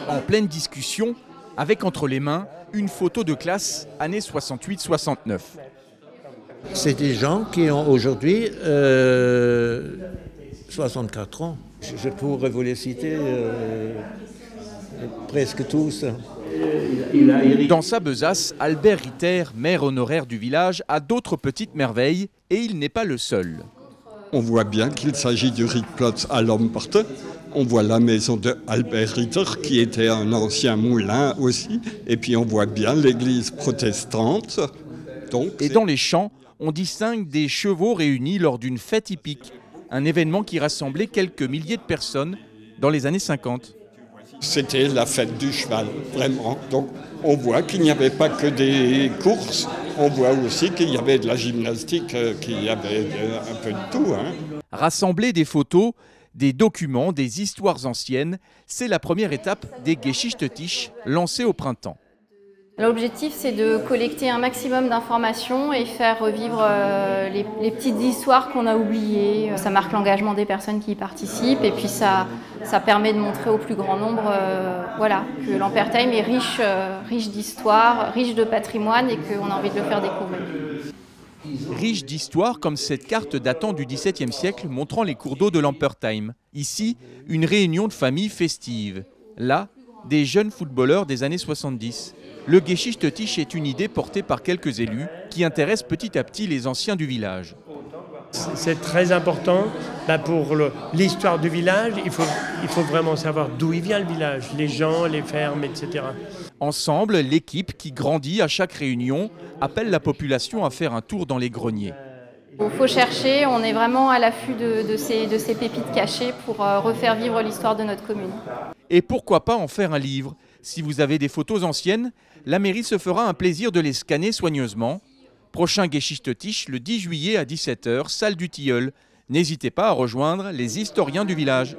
En pleine discussion, avec entre les mains une photo de classe années 68-69. C'est des gens qui ont aujourd'hui 64 ans. Je pourrais vous les citer presque tous. Dans sa besace, Albert Ritter, maire honoraire du village, a d'autres petites merveilles et il n'est pas le seul. On voit bien qu'il s'agit du Rietplatz à Lompert. On voit la maison de Albert Ritter qui était un ancien moulin aussi. Et puis on voit bien l'église protestante. Et dans les champs, on distingue des chevaux réunis lors d'une fête hippique. Un événement qui rassemblait quelques milliers de personnes dans les années 50. C'était la fête du cheval, vraiment. Donc on voit qu'il n'y avait pas que des courses, on voit aussi qu'il y avait de la gymnastique, qu'il y avait un peu de tout. Rassembler des photos, des documents, des histoires anciennes, c'est la première étape des Geschichte-Tisch lancée au printemps. L'objectif, c'est de collecter un maximum d'informations et faire revivre les petites histoires qu'on a oubliées. Ça marque l'engagement des personnes qui y participent et puis ça permet de montrer au plus grand nombre que Lampertheim est riche d'histoire, riche de patrimoine et qu'on a envie de le faire découvrir. Riche d'histoire comme cette carte datant du XVIIe siècle montrant les cours d'eau de Lampertheim. Ici, une réunion de famille festive. Là, des jeunes footballeurs des années 70. Le Geschichte-Tisch est une idée portée par quelques élus qui intéressent petit à petit les anciens du village. C'est très important pour l'histoire du village. Il faut vraiment savoir d'où il vient le village, les gens, les fermes, etc. Ensemble, l'équipe qui grandit à chaque réunion appelle la population à faire un tour dans les greniers. Il faut chercher, on est vraiment à l'affût de ces pépites cachées pour refaire vivre l'histoire de notre commune. Et pourquoi pas en faire un livre? Si vous avez des photos anciennes, la mairie se fera un plaisir de les scanner soigneusement. Prochain Geschichte-Tisch le 10 juillet à 17 h, salle du Tilleul. N'hésitez pas à rejoindre les historiens du village.